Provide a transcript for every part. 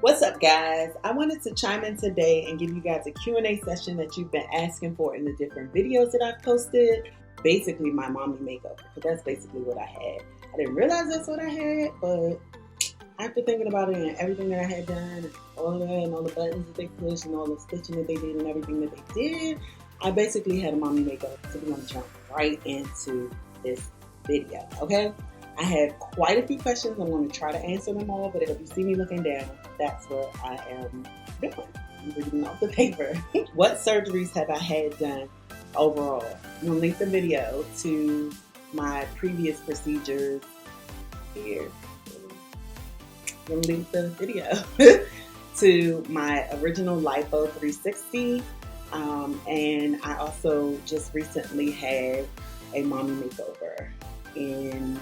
What's up, guys? I wanted to chime in today and give you guys a Q&A session that you've been asking for in the different videos that I've posted. Basically, my mommy makeover, because that's basically what I had. I didn't realize that's what I had, but after thinking about it and everything that I had done, and all of that, and all the buttons that they pushed, and all the stitching that they did, and everything that they did, I basically had a mommy makeover. So we're going to jump right into this video, okay? I have quite a few questions. I'm going to try to answer them all, but if you see me looking down, that's what I am doing. I'm reading off the paper. What surgeries have I had done overall? I'm going to link the video to my previous procedures here. I'm going to link the video to my original Lipo 360. And I also just recently had a mommy makeover in,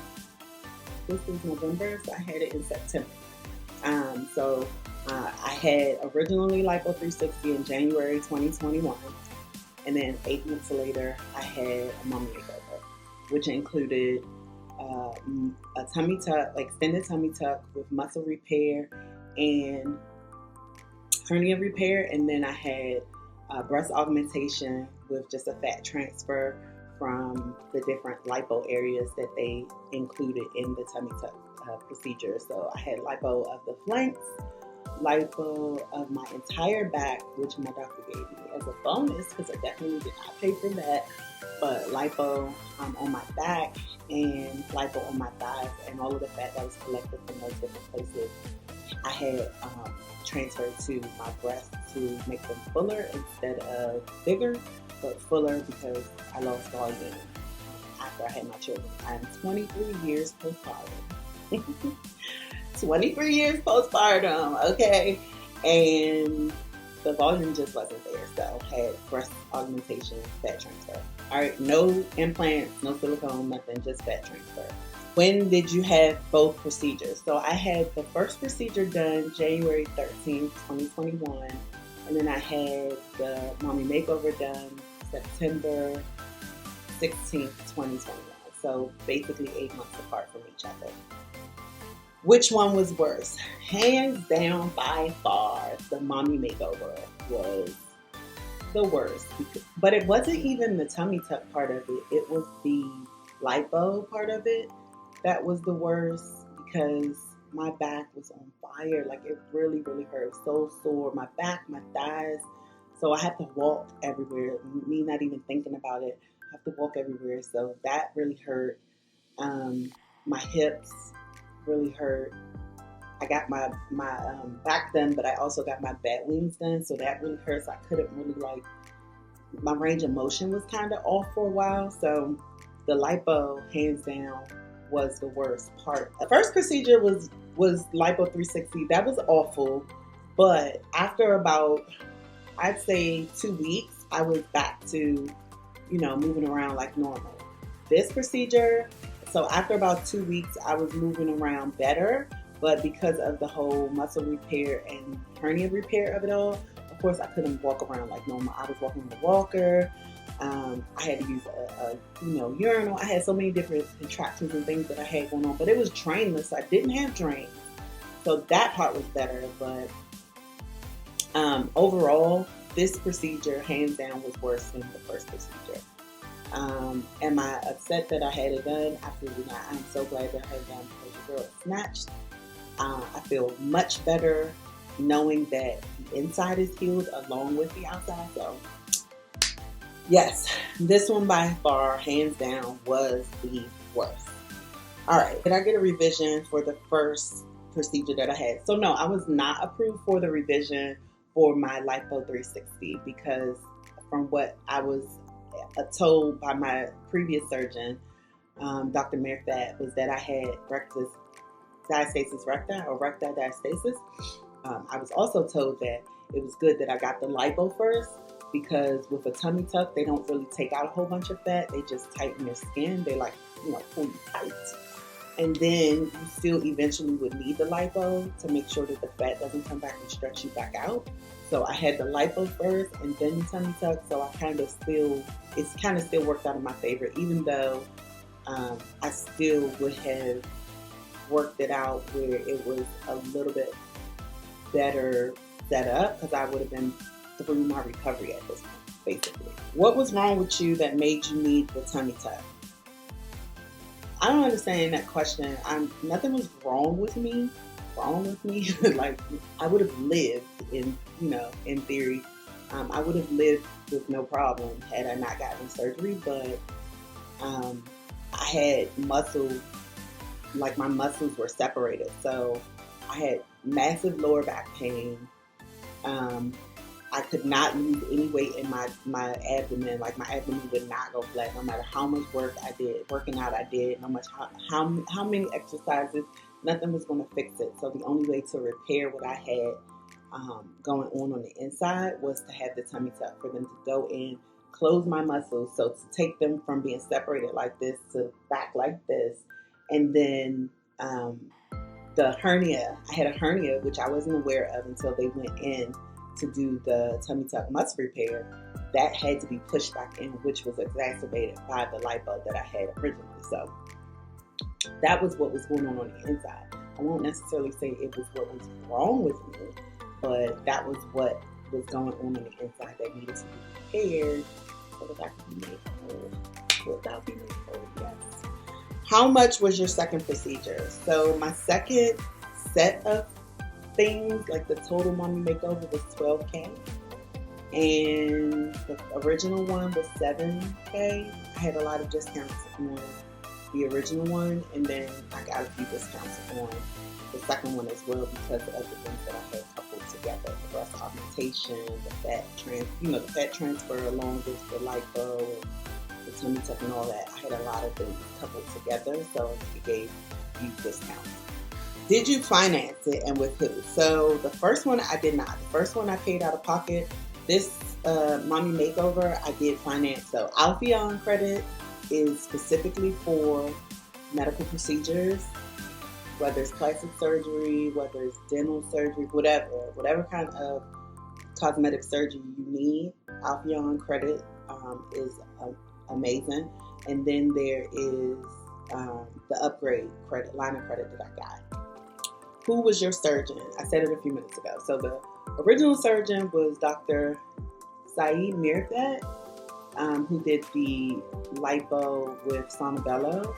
this is November, so I had it in September. I had originally Lipo 360 in January 2021, and then 8 months later, I had a mommy makeover, which included a tummy tuck, extended tummy tuck with muscle repair and hernia repair, and then I had breast augmentation with just a fat transfer from the different lipo areas that they included in the tummy tuck procedure. So I had lipo of the flanks, lipo of my entire back, which my doctor gave me as a bonus because I definitely did not pay for that, but lipo on my back and lipo on my thighs, and all of the fat that was collected from those different places I had transferred to my breasts to make them fuller instead of bigger, but fuller because I lost volume after I had my children. I'm 23 years postpartum. 23 years postpartum, okay? And the volume just wasn't there, so I had breast augmentation, fat transfer. All right, no implants, no silicone, nothing, just fat transfer. When did you have both procedures? So I had the first procedure done January 13th, 2021, and then I had the mommy makeover done September 16th, 2021. So basically 8 months apart from each other. Which one was worse? Hands down, by far, the mommy makeover was the worst. But it wasn't even the tummy tuck part of it. It was the lipo part of it that was the worst, because my back was on fire. Like, it really, really hurt. It was so sore. My back, my thighs. So I had to walk everywhere. Me not even thinking about it. I have to walk everywhere. So that really hurt. My hips really hurt. I got my back done, but I also got my bat wings done. So that really hurt. So I couldn't really, my range of motion was kind of off for a while. So the lipo, hands down, was the worst part. The first procedure was Lipo 360. That was awful. But after about, I'd say 2 weeks, I was back to, moving around like normal. This procedure, so after about 2 weeks, I was moving around better. But because of the whole muscle repair and hernia repair of it all, of course, I couldn't walk around like normal. I was walking with a walker. I had to use a urinal. I had so many different contractions and things that I had going on, but it was drainless. I didn't have drains. So that part was better, but overall, this procedure, hands down, was worse than the first procedure. Am I upset that I had it done? Absolutely not. I'm so glad that I had it done because your girl is snatched. I feel much better knowing that the inside is healed along with the outside. So yes, this one by far, hands down, was the worst. All right, did I get a revision for the first procedure that I had? So no, I was not approved for the revision for my Lipo 360 because from what I was told by my previous surgeon, Dr. Mirfat, was that I had rectus diastasis recti or recti diastasis. I was also told that it was good that I got the lipo first, because with a tummy tuck, they don't really take out a whole bunch of fat. They just tighten your skin. They pull you tight. And then you still eventually would need the lipo to make sure that the fat doesn't come back and stretch you back out. So I had the lipo first and then the tummy tuck. So it's kind of still worked out in my favor, even though I still would have worked it out where it was a little bit better set up because I would have been through my recovery at this point, basically. What was wrong with you that made you need the tummy tuck? I don't understand that question. Nothing was wrong with me. Like, I would have lived in theory. I would have lived with no problem had I not gotten surgery, but I had muscle, like my muscles were separated. So I had massive lower back pain. I could not lose any weight in my abdomen. Like, my abdomen would not go flat no matter how much work I did, working out I did, no much how many exercises, nothing was going to fix it. So the only way to repair what I had going on the inside was to have the tummy tuck, for them to go in, close my muscles, so to take them from being separated like this to back like this. And then the hernia, I had a hernia, which I wasn't aware of until they went in to do the tummy tuck muscle repair. That had to be pushed back in, which was exacerbated by the lipo that I had originally. So that was what was going on the inside. I won't necessarily say it was what was wrong with me, but that was what was going on the inside that needed to be repaired so that I could be made whole. Without being made whole, yes. How much was your second procedure? So my second set of things, like the total mommy makeover, was $12K, and the original one was $7K. I had a lot of discounts on the original one, and then I got a few discounts on the second one as well because of the things that I had coupled together: the breast augmentation, the fat transfer along with the lipo, and the tummy tuck, and all that. I had a lot of things coupled together, so it gave you discounts. Did you finance it, and with who? So the first one I did not. The first one I paid out of pocket. This mommy makeover I did finance. So Alpheon credit is specifically for medical procedures, whether it's plastic surgery, whether it's dental surgery, whatever kind of cosmetic surgery you need. Alpheon credit is amazing. And then there is the upgrade credit, line of credit that I got. Who was your surgeon? I said it a few minutes ago. So the original surgeon was Dr. Saeed Mirfat, who did the lipo with Sonobello.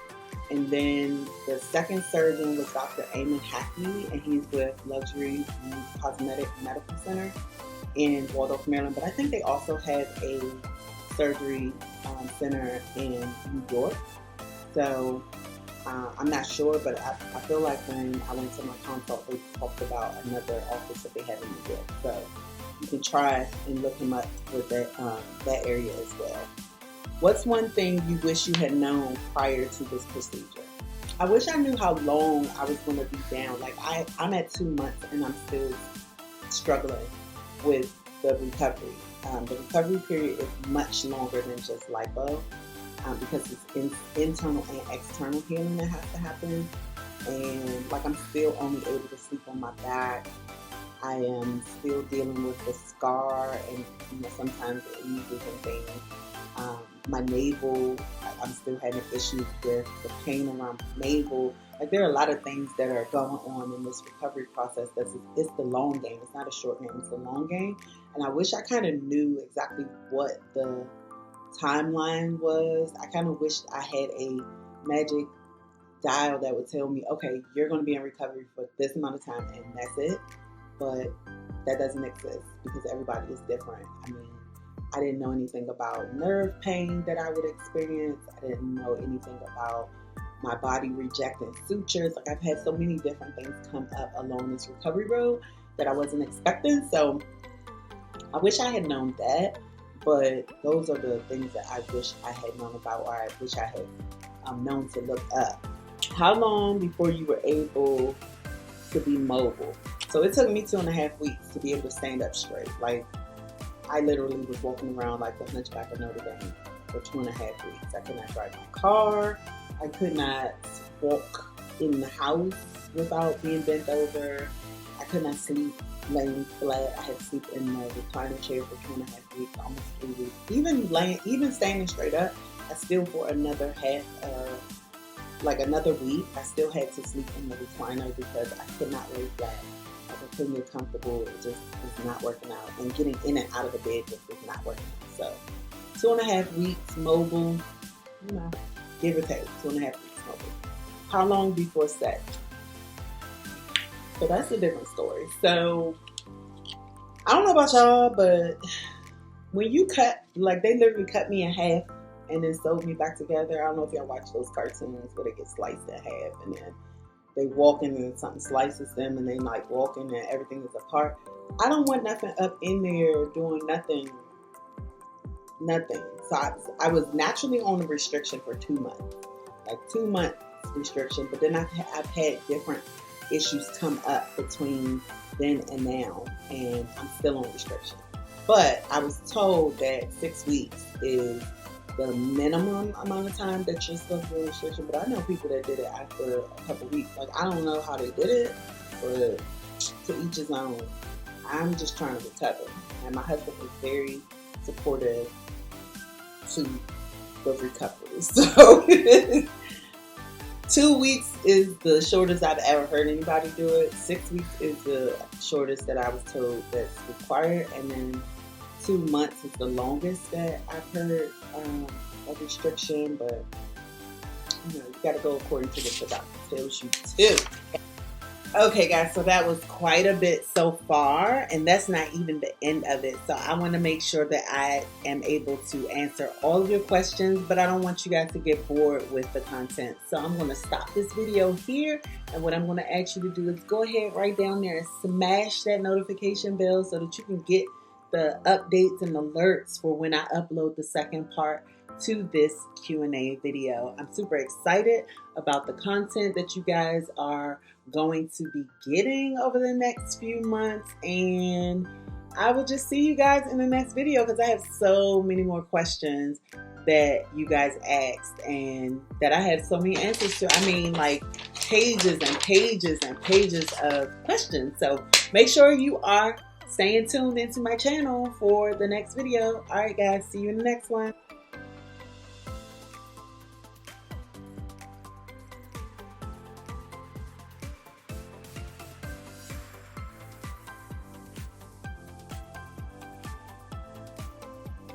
And then the second surgeon was Dr. Eamon Hackney, and he's with Luxury Cosmetic Medical Center in Waldorf, Maryland. But I think they also have a surgery center in New York. So I'm not sure, but I feel like when I went to my consult, they talked about another office that they have in New York. So you can try and look him up with that area as well. What's one thing you wish you had known prior to this procedure? I wish I knew how long I was going to be down. Like, I'm at 2 months and I'm still struggling with the recovery. The recovery period is much longer than just lipo. Because it's internal and external healing that has to happen. And like, I'm still only able to sleep on my back. I am still dealing with the scar, and sometimes it eases and things. My navel, I'm still having issues with the pain around my navel. Like, there are a lot of things that are going on in this recovery process. It's the long game. It's not a short game. It's a long game. And I wish I kind of knew exactly what the timeline was. I kind of wished I had a magic dial that would tell me, okay, you're going to be in recovery for this amount of time and that's it. But that doesn't exist because everybody is different. I mean, I didn't know anything about nerve pain that I would experience. I didn't know anything about my body rejecting sutures. Like, I've had so many different things come up along this recovery road that I wasn't expecting. So I wish I had known that. But those are the things that I wish I had known about, or I wish I had known to look up. How long before you were able to be mobile? So it took me 2.5 weeks to be able to stand up straight. Like, I literally was walking around like the Hunchback of Notre Dame for 2.5 weeks. I could not drive my car. I could not walk in the house without being bent over. I could not sleep laying flat. I had to sleep in the recliner chair for 2.5 weeks, almost 3 weeks. Even standing straight up, I still, for another another week, I still had to sleep in the recliner because I could not lay flat. Like, and putting it comfortable, it just is not working out. And getting in and out of the bed just is not working out. So 2.5 weeks mobile, you know, give or take, 2.5 weeks mobile. How long before sex? So that's a different story. So I don't know about y'all, but when you cut, like they literally cut me in half and then sewed me back together. I don't know if y'all watch those cartoons where they get sliced in half and then they walk in and something slices them and they like walk in and everything is apart. I don't want nothing up in there doing nothing. So I was naturally on a restriction for 2 months, like 2 months restriction, but then I've had different issues come up between then and now, and I'm still on restriction. But I was told that 6 weeks is the minimum amount of time that you're supposed to be on restriction. But I know people that did it after a couple weeks. Like, I don't know how they did it, but to each his own. I'm just trying to recover, and my husband is very supportive to the recovery. So 2 weeks is the shortest I've ever heard anybody do it. 6 weeks is the shortest that I was told that's required. And then 2 months is the longest that I've heard a restriction. But, you know, you got to go according to what the doctor tells you to. Okay, guys, so that was quite a bit so far, and that's not even the end of it. So I want to make sure that I am able to answer all of your questions, but I don't want you guys to get bored with the content. So I'm going to stop this video here, and what I'm going to ask you to do is go ahead right down there and smash that notification bell so that you can get the updates and alerts for when I upload the second part to this Q&A video. I'm super excited about the content that you guys are going to be getting over the next few months, and I will just see you guys in the next video because I have so many more questions that you guys asked and that I had so many answers to. I mean, like pages and pages and pages of questions. So make sure you are staying tuned into my channel for the next video. All right, guys, see you in the next one.